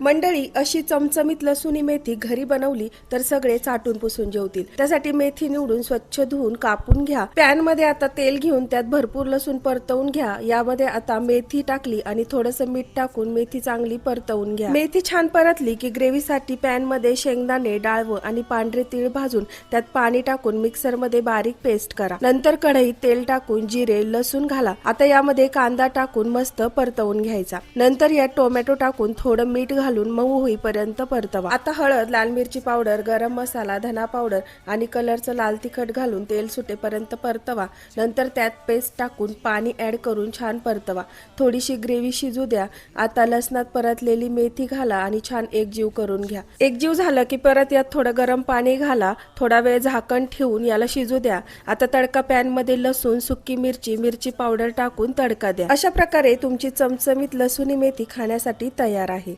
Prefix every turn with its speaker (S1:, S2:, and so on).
S1: मंडळी, अशी चमचमीत लसूणी मेथी घरी बनवली तर सगळे चाटून पुसून जेवतील। त्यासाठी मेथी निवडून स्वच्छ धुवून कापून घ्या। पॅन मध्ये आता तेल घेऊन त्यात भरपूर लसूण परतवून घ्या। यामध्ये आता मेथी टाकली आणि थोडंसं मीठ टाकून मेथी चांगली परतवून घ्या। मेथी छान परतली की ग्रेव्हीसाठी पॅन मध्ये शेंगदाणे, डाळव आणि पांढरे तीळ भाजून त्यात पाणी टाकून मिक्सर मध्ये बारीक पेस्ट करा। नंतर कढईत तेल टाकून जिरे, लसूण घाला। आता यामध्ये कांदा टाकून मस्त परतवून घ्यायचा। नंतर यात टोमॅटो टाकून थोडं मीठ घालून मऊ होईपर्यंत परतवा। आता हळद, लाल मिरची पावडर, गरम मसाला, धना पावडर आणि कलरचं लाल तिखट घालून तेल सुटेपर्यंत परतवा। नंतर त्यात पेस्ट टाकून पाणी ऍड करून छान परतवा। थोडीशी ग्रेव्ही शिजू द्या। आता लसणात परतलेली मेथी घाला आणि छान एकजीव करून घ्या। एकजीव झालं की परत यात थोडं गरम पाणी घाला। थोडा वेळ झाकण ठेवून याला शिजू द्या। आता तडका पॅन मध्ये लसूण, सुकी मिरची, मिरची पावडर टाकून तडका द्या। अशा प्रकारे तुमची चमचमीत लसूणी मेथी खाण्यासाठी तयार आहे।